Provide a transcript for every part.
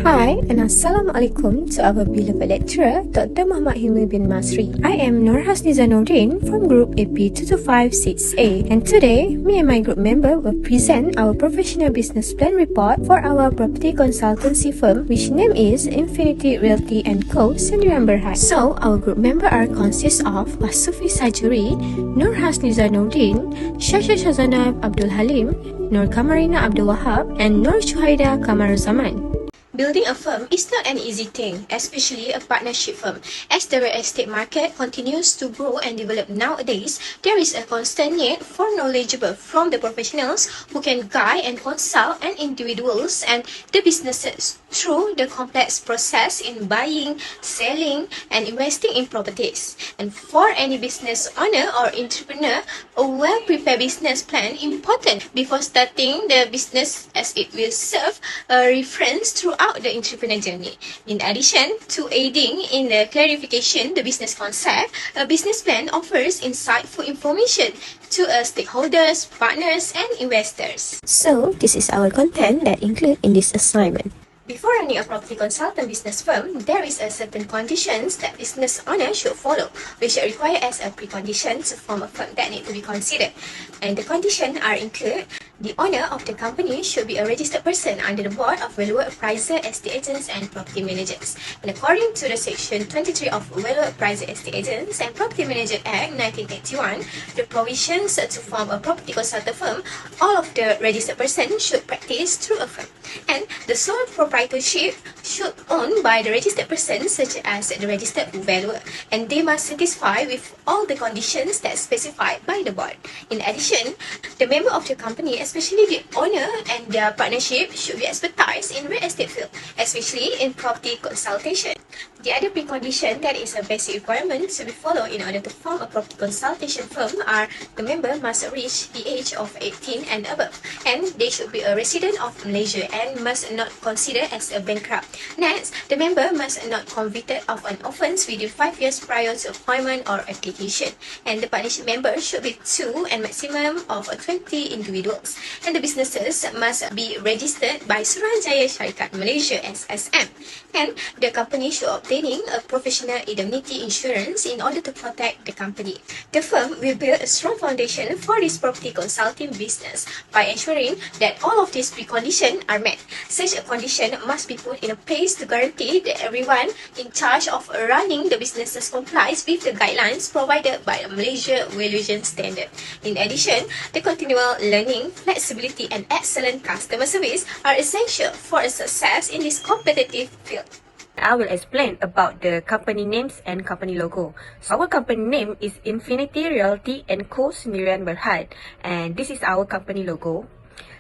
Hi and Assalamualaikum to our beloved lecturer, Dr. Muhammad Hilmi bin Masri. I am Nursyuhaida from group AAP2256A, and today, me and my group member will present our professional business plan report for our property consultancy firm, which name is Infinity Realty & Co. Sdn Bhd. So, our group member are consist of Wasufi Sajuri, Nursyuhaida, Shasha Shazana Abdul Halim, Nur Kamarina Abdul Wahab, and Nursyuhaida Kamaruzaman. Building a firm is not an easy thing, especially a partnership firm. As the real estate market continues to grow and develop nowadays, there is a constant need for knowledgeable from the professionals who can guide and consult and individuals and the businesses through the complex process in buying, selling, and investing in properties. And for any business owner or entrepreneur, a well-prepared business plan important before starting the business, as it will serve a reference throughout the entrepreneur journey. In addition to aiding in the clarification the business concept, a business plan offers insightful information to stakeholders, partners, and investors. So, this is our content that include in this assignment. Before running a property consultant business firm, there is a certain conditions that business owner should follow, which are required as a precondition to form a firm that need to be considered. And the conditions are include: the owner of the company should be a registered person under the board of valuer, appraiser, estate agents, and property managers. And according to the section 23 of Valuer, Appraiser, Estate Agents and Property Manager Act 1981, the provisions to form a property consultant firm, all of the registered persons should practice through a firm. And the sole proprietorship should owned by the registered person, such as the registered valuer, and they must satisfy with all the conditions that specified by the board. In addition, the member of the company, especially the owner and their partnership, should be expertise in real estate field, especially in property consultation. The other precondition that is a basic requirement to be followed in order to form a property consultation firm are: the member must reach the age of 18 and above, and they should be a resident of Malaysia and must not considered as a bankrupt. Next, the member must not convicted of an offence within 5 years prior to appointment or application, and the partnership member should be 2 and maximum of 20 individuals, and the businesses must be registered by Suruhanjaya Syarikat Malaysia SSM, and the company should obtaining a professional indemnity insurance in order to protect the company. The firm will build a strong foundation for this property consulting business by ensuring that all of these preconditions are met. Such a condition must be put in place to guarantee that everyone in charge of running the businesses complies with the guidelines provided by the Malaysia Valuation Standard. In addition, the continual learning, flexibility, and excellent customer service are essential for a success in this competitive field. I will explain about the company names and company logo. So our company name is Infinity Realty & Co. Sdn Bhd, and this is our company logo.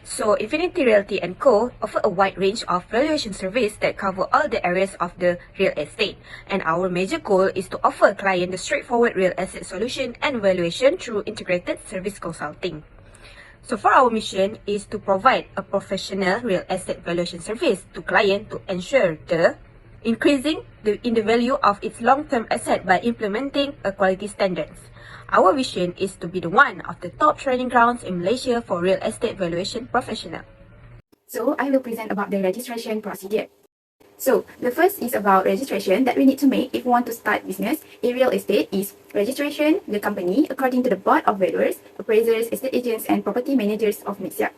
So Infinity Realty & Co. offer a wide range of valuation service that cover all the areas of the real estate. And our major goal is to offer client the straightforward real estate solution and valuation through integrated service consulting. So for our mission is to provide a professional real estate valuation service to client to ensure the increasing in the value of its long-term asset by implementing a quality standards. Our vision is to be the one of the top training grounds in Malaysia for real estate valuation professional. So I will present about the registration procedure. So the first is about registration that we need to make if we want to start business in real estate is registration the company according to the board of valuers, appraisers, estate agents, and property managers of Malaysia.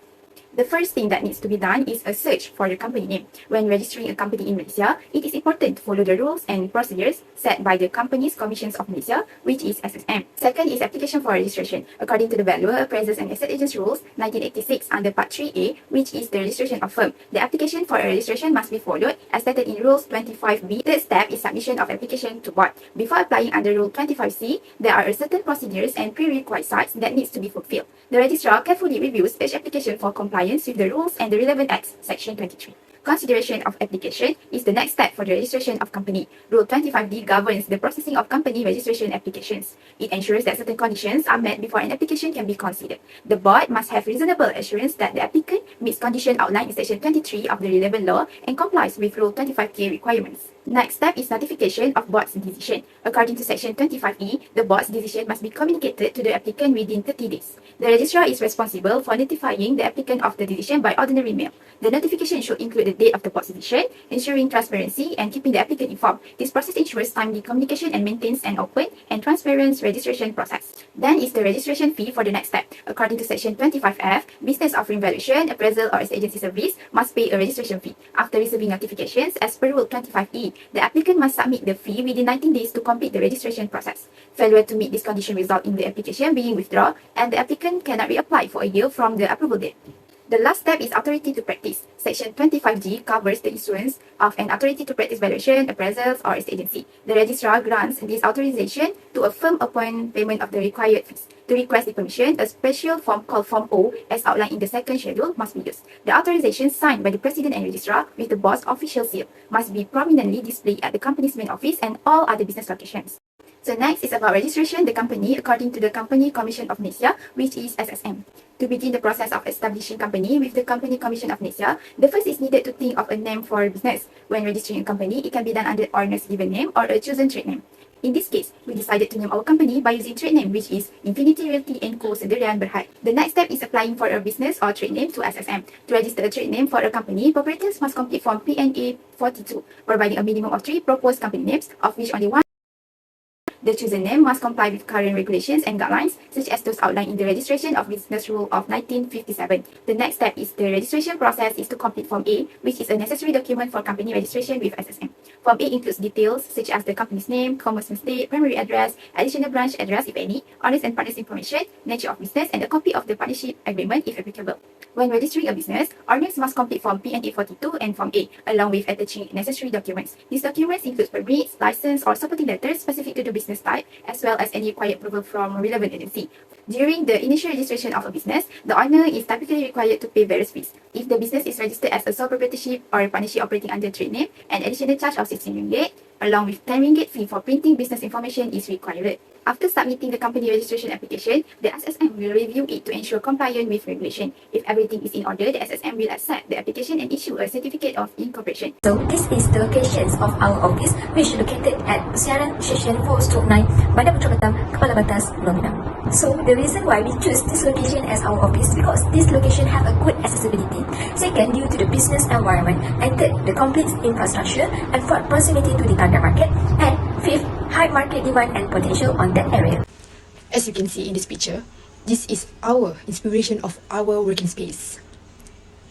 The first thing that needs to be done is a search for the company name. When registering a company in Malaysia, it is important to follow the rules and procedures set by the Companies Commissions of Malaysia, which is SSM. Second is application for registration. According to the Valuer, Appraisers, and Estate Agents Rules 1986 under Part 3A, which is the registration of firm, the application for a registration must be followed as stated in Rules 25B. Third step is submission of application to board. Before applying under Rule 25C, there are certain procedures and prerequisites that needs to be fulfilled. The registrar carefully reviews each application for compliance with the rules and the relevant acts, Section 23. Consideration of application is the next step for the registration of company. Rule 25D governs the processing of company registration applications. It ensures that certain conditions are met before an application can be considered. The board must have reasonable assurance that the applicant meets conditions outlined in Section 23 of the relevant law and complies with Rule 25K requirements. Next step is notification of board's decision. According to Section 25E, the board's decision must be communicated to the applicant within 30 days. The registrar is responsible for notifying the applicant of the decision by ordinary mail. The notification should include the date of the board submission, ensuring transparency and keeping the applicant informed. This process ensures timely communication and maintains an open and transparent registration process. Then is the registration fee for the next step. According to Section 25F, business offering valuation, appraisal or estate agency service must pay a registration fee. After receiving notifications, as per Rule 25E, the applicant must submit the fee within 19 days to complete the registration process. Failure to meet this condition result in the application being withdrawn and the applicant cannot reapply for a year from the approval date. The last step is authority to practice. Section 25G covers the issuance of an authority to practice valuation, appraisals, or estate agency. The registrar grants this authorization to a firm upon payment of the required fees. To request the permission, a special form called Form O, as outlined in the second schedule, must be used. The authorization signed by the president and registrar with the boss official seal must be prominently displayed at the company's main office and all other business locations. So next is about registration the company according to the Company Commission of Malaysia, which is SSM. To begin the process of establishing company with the Company Commission of Malaysia, the first is needed to think of a name for business. When registering a company, it can be done under owner's given name or a chosen trade name. In this case, we decided to name our company by using trade name, which is Infinity Realty & Co. Sendirian Berhad. The next step is applying for a business or trade name to SSM. To register a trade name for a company, proprietors must complete Form PNA42, providing a minimum of 3 proposed company names, of which only one. The chosen name must comply with current regulations and guidelines, such as those outlined in the Registration of Business Rule of 1957. The next step is the registration process is to complete Form A, which is a necessary document for company registration with SSM. Form A includes details such as the company's name, commercial state, primary address, additional branch address if any, owners and partners information, nature of business, and a copy of the partnership agreement if applicable. When registering a business, owners must complete Form PNA42 and Form A, along with attaching necessary documents. These documents include permits, license, or supporting letters specific to the business type, as well as any required approval from relevant agency. During the initial registration of a business, the owner is typically required to pay various fees. If the business is registered as a sole proprietorship or a partnership operating under trade name, an additional charge of 16 ringgit, along with 10 ringgit fee for printing business information is required. After submitting the company registration application, the SSM will review it to ensure compliance with regulation. If everything is in order, the SSM will accept the application and issue a certificate of incorporation. So this is the locations of our office, which is located at Siaran Station 4/9, Bandar Putra Batam, Kepala Batas, Pulau Pinang. So the reason why we choose this location as our office because this location have a good accessibility. Second, due to the business environment. And third, the complete infrastructure. And fourth, proximity to the target market. And fifth, high market demand and potential on that area. As you can see in this picture, this is our inspiration of our working space.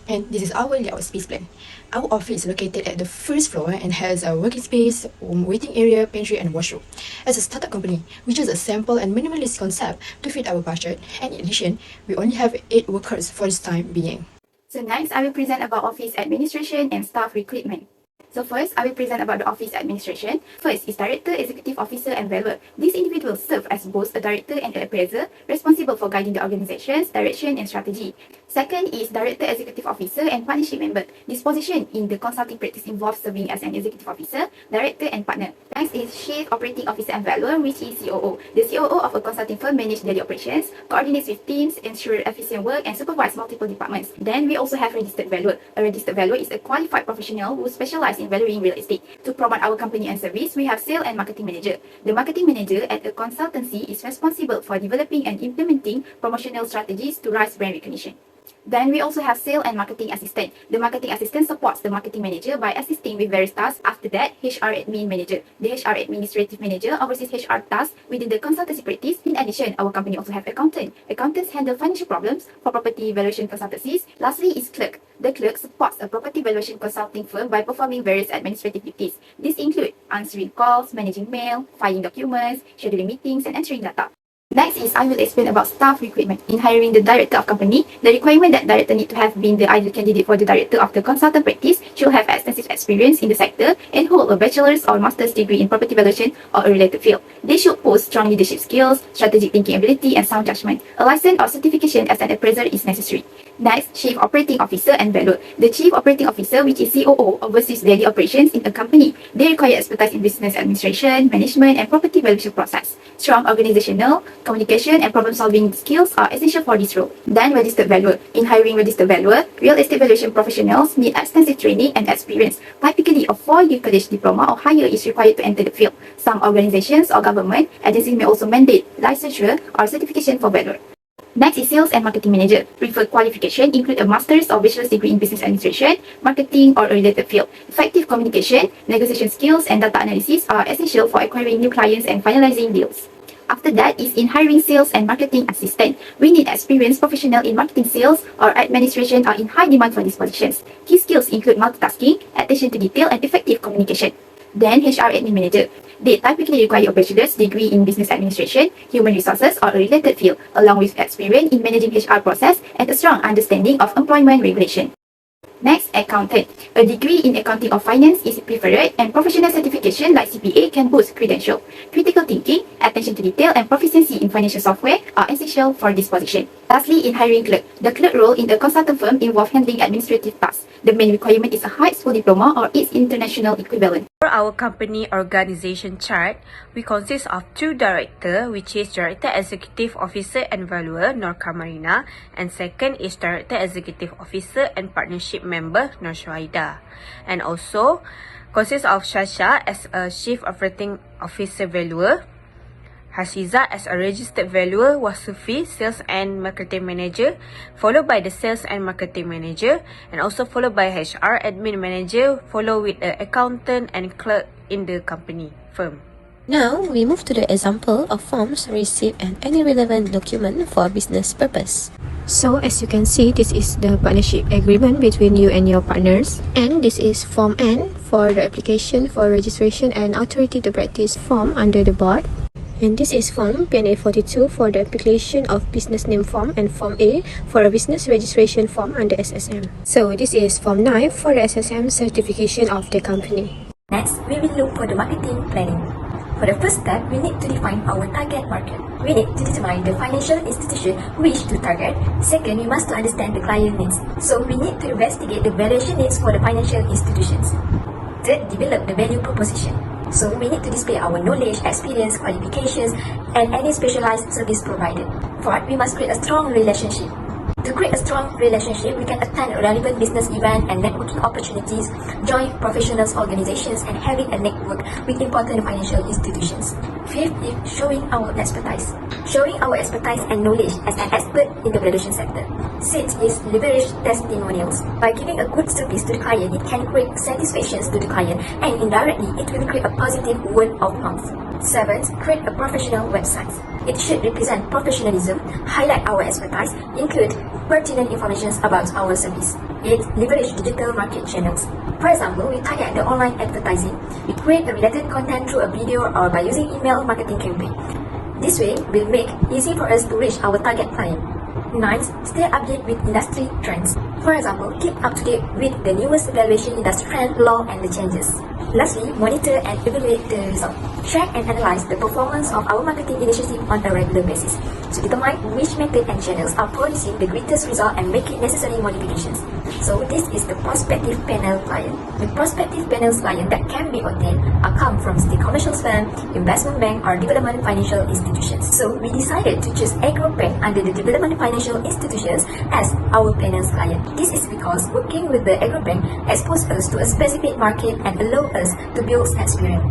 And this is our layout space plan. Our office is located at the first floor and has a working space, waiting area, pantry and washroom. As a startup company, we chose a simple and minimalist concept to fit our budget, and in addition, we only have 8 workers for this time being. So next, I will present about office administration and staff recruitment. So first, I will present about the office administration. First is Director, Executive Officer and Valuer. These individuals serve as both a director and an appraiser, responsible for guiding the organization's direction and strategy. Second is Director, Executive Officer and Partnership Member. This position in the consulting practice involves serving as an Executive Officer, Director and Partner. Next is Chief Operating Officer and Valuer, which is COO. The COO of a consulting firm manages daily operations, coordinates with teams, ensures efficient work and supervises multiple departments. Then we also have Registered Valuer. A Registered Valuer is a qualified professional who specializes in valuing real estate. To promote our company and service, we have Sales and Marketing Manager. The Marketing Manager at a consultancy is responsible for developing and implementing promotional strategies to raise brand recognition. Then we also have Sales and Marketing Assistant. The Marketing Assistant supports the Marketing Manager by assisting with various tasks. After that, HR Admin Manager. The HR Administrative Manager oversees HR tasks within the consultancy practice. In addition, our company also have Accountant. Accountants handle financial problems for property valuation consultancies. Lastly is Clerk. The clerk supports a property valuation consulting firm by performing various administrative duties. These include answering calls, managing mail, filing documents, scheduling meetings, and entering data. Next is I will explain about staff recruitment. In hiring the director of company, the requirement that director need to have been the ideal candidate for the director of the consultant practice should have extensive experience in the sector and hold a bachelor's or master's degree in property valuation or a related field. They should possess strong leadership skills, strategic thinking ability, and sound judgment. A license or certification as an appraiser is necessary. Next, Chief Operating Officer and Valuer. The Chief Operating Officer, which is COO, oversees daily operations in a company. They require expertise in business administration, management, and property valuation process. Strong organizational, communication, and problem-solving skills are essential for this role. Then, Registered Valuer. In hiring Registered Valuer, real estate valuation professionals need extensive training and experience. Typically, a 4-year college diploma or higher is required to enter the field. Some organizations or government agencies may also mandate licensure or certification for Valuer. Next is Sales and Marketing Manager. Preferred qualification include a master's or bachelor's degree in business administration, marketing, or a related field. Effective communication, negotiation skills, and data analysis are essential for acquiring new clients and finalizing deals. After that is in hiring sales and marketing assistant. We need experienced professional in marketing, sales, or administration are in high demand for these positions. Key skills include multitasking, attention to detail, and effective communication. Then HR Admin Manager. They typically require a bachelor's degree in business administration, human resources, or a related field, along with experience in managing HR process and a strong understanding of employment regulation. Next, Accountant. A degree in accounting or finance is preferred, and professional certification like CPA can boost credential. Critical thinking, attention to detail, and proficiency in financial software are essential for this position. Lastly, in hiring clerk. The clerk role in a consultant firm involves handling administrative tasks. The main requirement is a high school diploma or its international equivalent. For our company organization chart, we consist of 2 directors, which is Director Executive Officer and Valuer Norca Marina, and second is Director Executive Officer and Partnership Member Nursyuhaida. And also consists of Shasha as a Chief Operating Officer Valuer, Hasiza as a Registered Valuer, Wasufi Sales and Marketing Manager, followed by the Sales and Marketing Manager, and also followed by HR Admin Manager, followed with the Accountant and Clerk in the company firm. Now, we move to the example of forms, receipt, and any relevant document for business purpose. So, as you can see, this is the partnership agreement between you and your partners. And this is Form N for the application for registration and authority to practice form under the board. And this is Form PNA42 for the application of business name form, and Form A for a business registration form under SSM. So, this is Form 9 for the SSM certification of the company. Next, we will look for the marketing planning. For the first step, we need to define our target market. We need to determine the financial institution we wish to target. Second, we must understand the client needs. So we need to investigate the valuation needs for the financial institutions. Third, develop the value proposition. So we need to display our knowledge, experience, qualifications, and any specialized service provided. Fourth, we must create a strong relationship. To create a strong relationship, we can attend relevant business events and networking opportunities, join professional organizations, and having a network with important financial institutions. Fifth is showing our expertise. Showing our expertise and knowledge as an expert in the valuation sector. Sixth is leverage testimonials. By giving a good service to the client, it can create satisfaction to the client, and indirectly, it will create a positive word of mouth. Seventh, create a professional website. It should represent professionalism, highlight our expertise, include pertinent information about our service. 8. Leverage digital market channels. For example, we target the online advertising. We create a related content through a video or by using email marketing campaign. This way will make easy for us to reach our target client. 9. Stay updated with industry trends. For example, keep up to date with the newest valuation industry trend, law, and the changes. Lastly, monitor and evaluate the result. Track and analyze the performance of our marketing initiative on a regular basis to determine which method and channels are producing the greatest result and making necessary modifications. So this is the prospective panel client. The prospective panel's client that can be obtained are come from the commercial firm, investment bank, or development financial institutions. So we decided to choose AgroBank under the development financial institutions as our panel's client. This is because working with the AgroBank exposes us to a specific market and allows us to build experience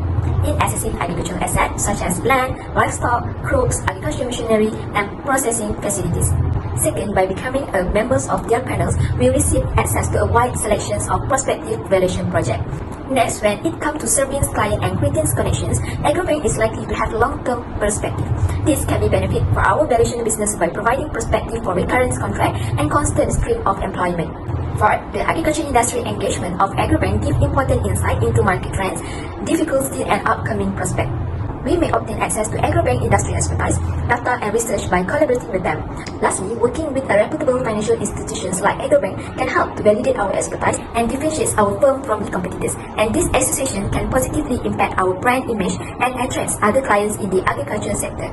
in accessing agricultural assets such as land, livestock, crops, agricultural machinery, and processing facilities. Second, by becoming a members of their panels, we receive access to a wide selection of prospective valuation projects. Next, when it comes to serving client and client's connections, AgroBank is likely to have long-term perspective. This can be benefit for our valuation business by providing perspective for recurrence contract and constant stream of employment. Fourth, the agriculture industry engagement of AgroBank give important insight into market trends, difficulties, and upcoming prospects. We may obtain access to AgroBank industry expertise, data, and research by collaborating with them. Lastly, working with a reputable financial institutions like AgroBank can help to validate our expertise and differentiate our firm from the competitors. And this association can positively impact our brand image and attract other clients in the agriculture sector.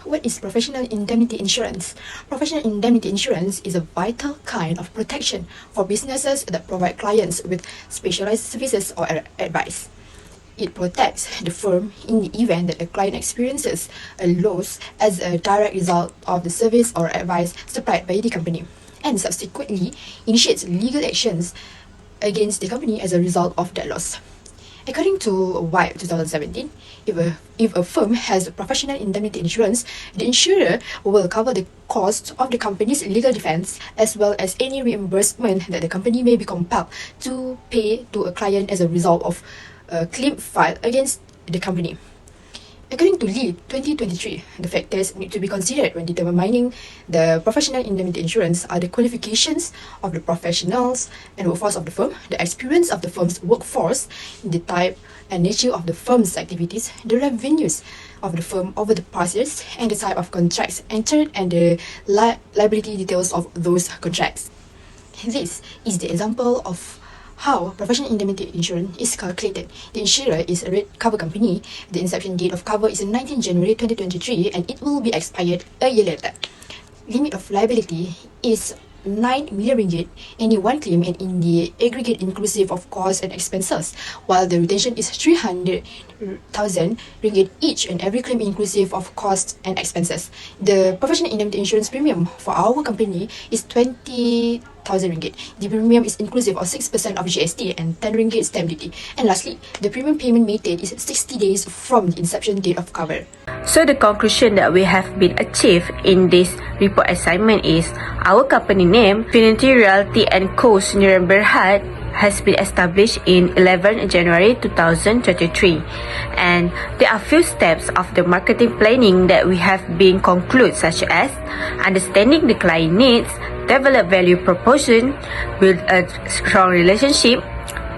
What is professional indemnity insurance? Professional indemnity insurance is a vital kind of protection for businesses that provide clients with specialized services or advice. It protects the firm in the event that the client experiences a loss as a direct result of the service or advice supplied by the company, and subsequently initiates legal actions against the company as a result of that loss. According to WIPE 2017, if a firm has professional indemnity insurance, the insurer will cover the cost of the company's legal defense as well as any reimbursement that the company may be compelled to pay to a client as a result of a claim filed against the company. According to Lee 2023, the factors need to be considered when determining the professional indemnity insurance are the qualifications of the professionals and workforce of the firm, the experience of the firm's workforce, the type and nature of the firm's activities, the revenues of the firm over the past years, and the type of contracts entered and the liability details of those contracts. This is the example of how professional indemnity insurance is calculated. The insurer is a red cover company. The inception date of cover is 19 January 2023 and it will be expired a year later. Limit of liability is 9 million ringgit, any one claim and in the aggregate inclusive of costs and expenses, while the retention is 300,000 ringgit each and every claim inclusive of costs and expenses. The professional indemnity insurance premium for our company is 20,000 ringgit. The premium is inclusive of 6% of GST and 10 ringgit stamp duty. And lastly, the premium payment method is 60 days from the inception date of cover. So the conclusion that we have been achieved in this report assignment is our company name, Infinity Realty & Co. Nursyuhaida, has been established in 11 January 2023, and there are few steps of the marketing planning that we have been concluded, such as understanding the client needs, develop value proposition, build a strong relationship,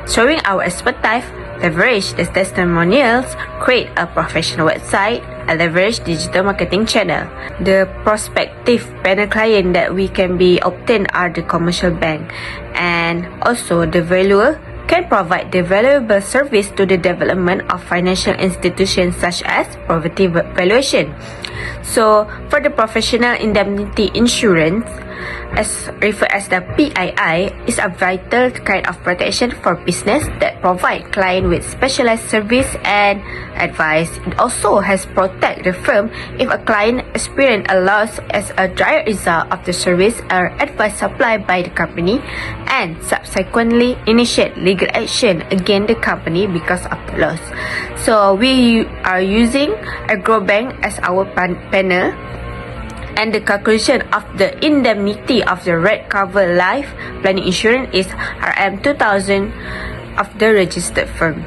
showing our expertise, leverage the testimonials, create a professional website, and leverage digital marketing channel. The prospective panel client that we can be obtained are the commercial bank, and also the valuer can provide the valuable service to the development of financial institutions such as property valuation. So for the professional indemnity insurance, as referred as the PII, is a vital kind of protection for business that provide client with specialized service and advice. It also has protect the firm if a client experience a loss as a direct result of the service or advice supplied by the company and subsequently initiate legal action against the company because of the loss. So we are using AgroBank as our panel, and the calculation of the indemnity of the red cover life planning insurance is RM 2000 of the registered firm.